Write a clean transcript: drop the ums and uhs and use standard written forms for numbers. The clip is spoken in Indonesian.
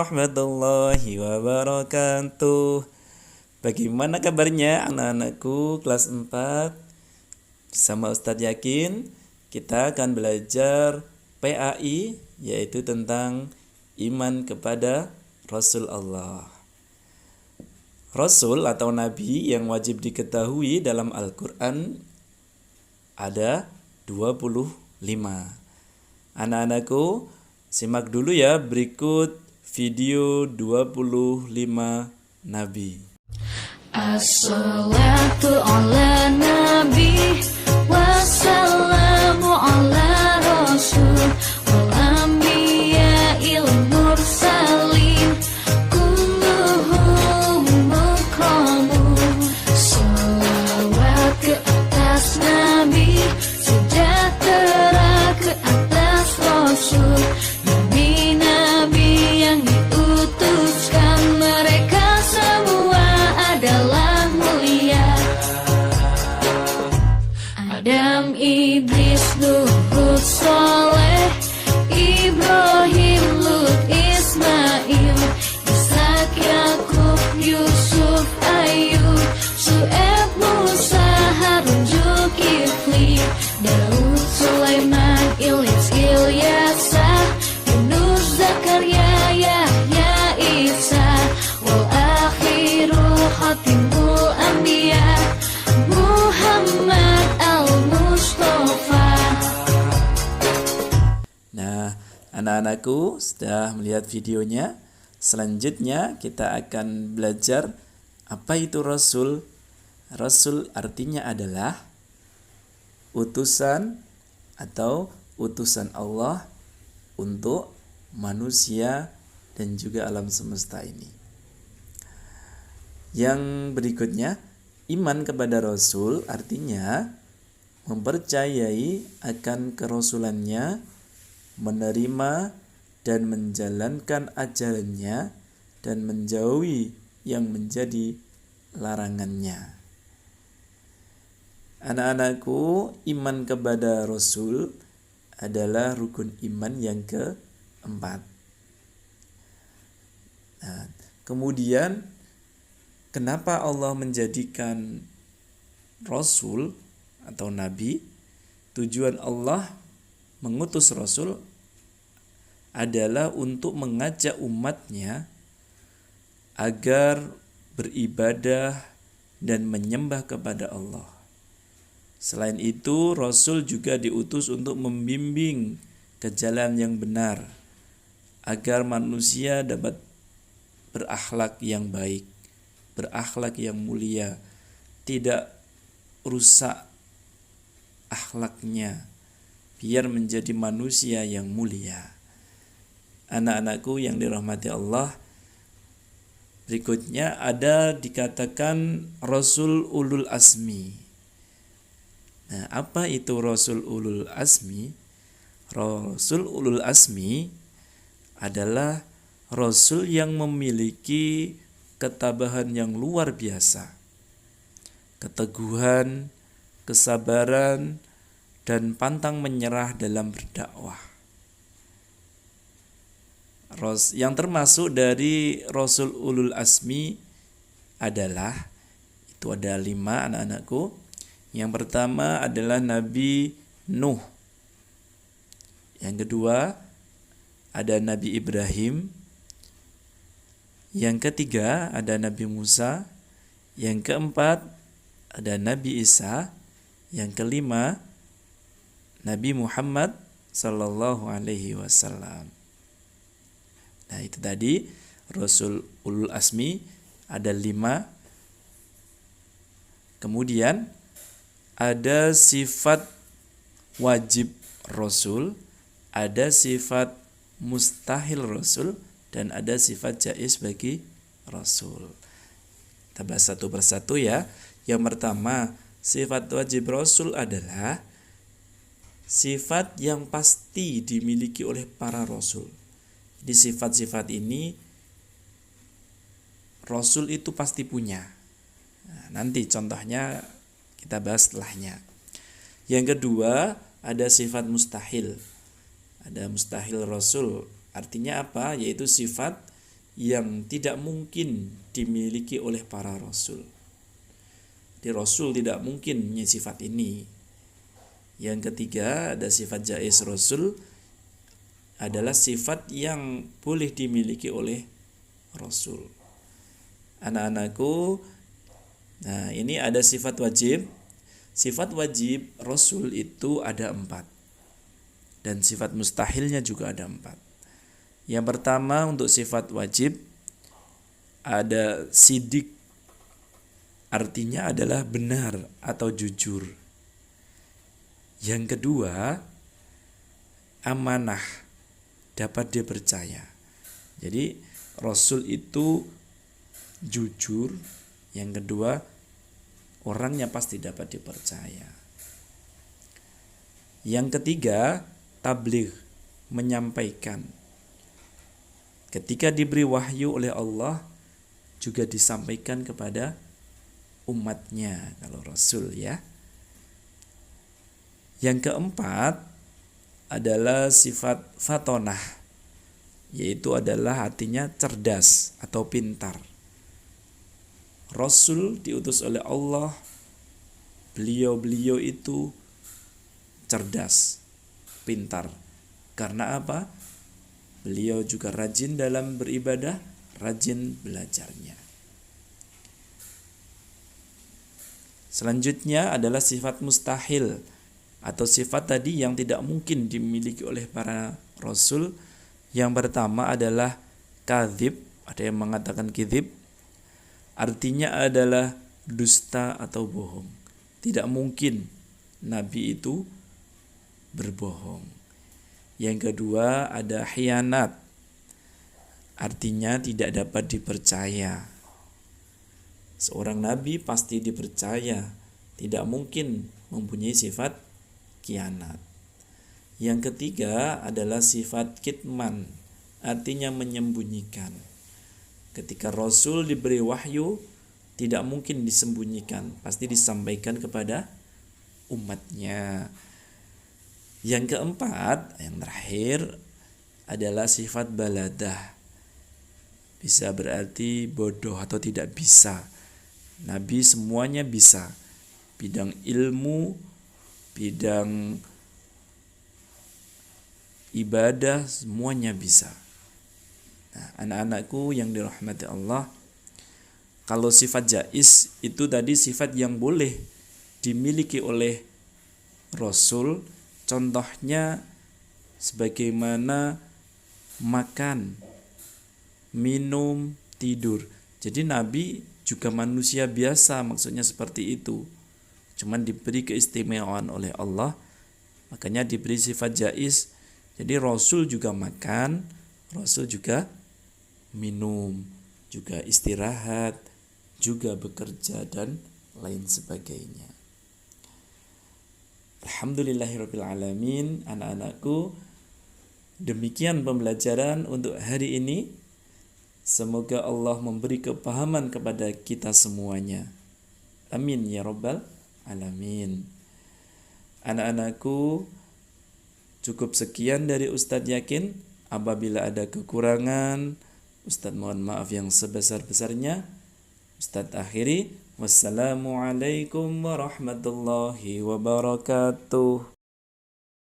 warahmatullahi wabarakatuh. Bagaimana kabarnya anak-anakku kelas 4? Bersama Ustadz Yakin kita akan belajar PAI, yaitu tentang iman kepada Rasul Allah. Rasul atau Nabi yang wajib diketahui dalam Al-Quran ada 25. Anak-anakku, simak dulu ya berikut video 25 Nabi. As-salatu ala nabi wassalamu ala rasul wal anbiya'il mursalin kulluhum mukramun. Salawat ke atas nabi, sejahtera ke atas rasul, nabi-nabi yang diutuskan, mereka semua adalah mulia. Adam, Idris, Nuh, Hud, Saleh, Ibrahim, Lut, Ismail, Ishak, Yakub, Yusuf, Ayub, Syu'aib, Musa, Harun, Zulkifli, Daud, Sulaiman, Ilyas, Ilyasa, Yunus, Zakaria, Yahya, Isa, wal akhirul khatimul anbiya, Muhammad al-Mustafa. Nah, anak-anakku sudah melihat videonya. Selanjutnya kita akan belajar apa itu Rasul. Rasul artinya adalah utusan atau utusan Allah untuk manusia dan juga alam semesta ini. Yang berikutnya, iman kepada Rasul artinya mempercayai akan kerasulannya, menerima dan menjalankan ajarannya, dan menjauhi yang menjadi larangannya. Anak-anakku, iman kepada Rasul adalah rukun iman yang keempat. Nah, kemudian kenapa Allah menjadikan Rasul atau Nabi? Tujuan Allah mengutus Rasul adalah untuk mengajak umatnya agar beribadah dan menyembah kepada Allah. Selain itu, Rasul juga diutus untuk membimbing ke jalan yang benar agar manusia dapat berakhlak yang baik, berakhlak yang mulia, tidak rusak akhlaknya, biar menjadi manusia yang mulia. Anak-anakku yang dirahmati Allah, berikutnya ada dikatakan Rasul Ulul Azmi. Nah, apa itu Rasul Ulul Azmi? Rasul Ulul Azmi adalah Rasul yang memiliki ketabahan yang luar biasa, keteguhan, kesabaran, dan pantang menyerah dalam berdakwah. Yang termasuk dari Rasul Ulul Azmi adalah, itu ada 5 anak-anakku. Yang pertama adalah Nabi Nuh. Yang kedua ada Nabi Ibrahim. Yang ketiga ada Nabi Musa. Yang keempat ada Nabi Isa. Yang kelima Nabi Muhammad sallallahu alaihi wasallam. Nah, itu tadi Rasul Ulul Azmi ada 5. Kemudian ada sifat wajib Rasul, ada sifat mustahil Rasul, dan ada sifat jaiz bagi Rasul. Kita bahas satu persatu ya. Yang pertama, sifat wajib Rasul adalah sifat yang pasti dimiliki oleh para Rasul. Di sifat-sifat ini Rasul itu pasti punya. Nah, nanti contohnya kita bahas setelahnya. Yang kedua ada sifat mustahil. Ada mustahil Rasul. Artinya apa? Yaitu sifat yang tidak mungkin dimiliki oleh para rasul. Di rasul tidak mungkin punya sifat ini. Yang ketiga, ada sifat jaiz rasul, adalah sifat yang boleh dimiliki oleh rasul. Anak-anakku, nah ini ada sifat wajib. Sifat wajib rasul itu ada 4. Dan sifat mustahilnya juga ada 4. Yang pertama, untuk sifat wajib ada sidik, artinya adalah benar atau jujur. Yang kedua, amanah, dapat dipercaya. Jadi rasul itu jujur. Yang kedua, orangnya pasti dapat dipercaya. Yang ketiga, tabligh, menyampaikan. Ketika diberi wahyu oleh Allah, juga disampaikan kepada umatnya kalau rasul ya. Yang keempat adalah sifat fatonah, yaitu adalah artinya cerdas atau pintar. Rasul diutus oleh Allah, beliau itu cerdas, pintar. Karena apa? Beliau juga rajin dalam beribadah, rajin belajarnya. Selanjutnya adalah sifat mustahil, atau sifat tadi yang tidak mungkin dimiliki oleh para rasul. Yang pertama adalah kadzib, ada yang mengatakan kadzib, artinya adalah dusta atau bohong. Tidak mungkin nabi itu berbohong. Yang kedua ada khianat, artinya tidak dapat dipercaya. Seorang nabi pasti dipercaya, tidak mungkin mempunyai sifat khianat. Yang ketiga adalah sifat kitman, artinya menyembunyikan. Ketika rasul diberi wahyu, tidak mungkin disembunyikan, pasti disampaikan kepada umatnya. Yang keempat, yang terakhir adalah sifat baladah. Bisa berarti bodoh atau tidak bisa. Nabi semuanya bisa. Bidang ilmu, bidang ibadah, semuanya bisa. Nah, anak-anakku yang dirahmati Allah, kalau sifat jaiz itu tadi sifat yang boleh dimiliki oleh rasul. Contohnya sebagaimana makan, minum, tidur. Jadi Nabi juga manusia biasa, maksudnya seperti itu. Cuman diberi keistimewaan oleh Allah, makanya diberi sifat jaiz. Jadi Rasul juga makan, Rasul juga minum, juga istirahat, juga bekerja dan lain sebagainya. Alhamdulillahirabbil alamin, anak-anakku, demikian pembelajaran untuk hari ini. Semoga Allah memberi kepahaman kepada kita semuanya. Amin ya rabbal alamin. Anak-anakku, cukup sekian dari Ustadz Yakin. Apabila ada kekurangan, Ustadz mohon maaf yang sebesar-besarnya. Ustadz akhiri. Wassalamualaikum warahmatullahi wabarakatuh.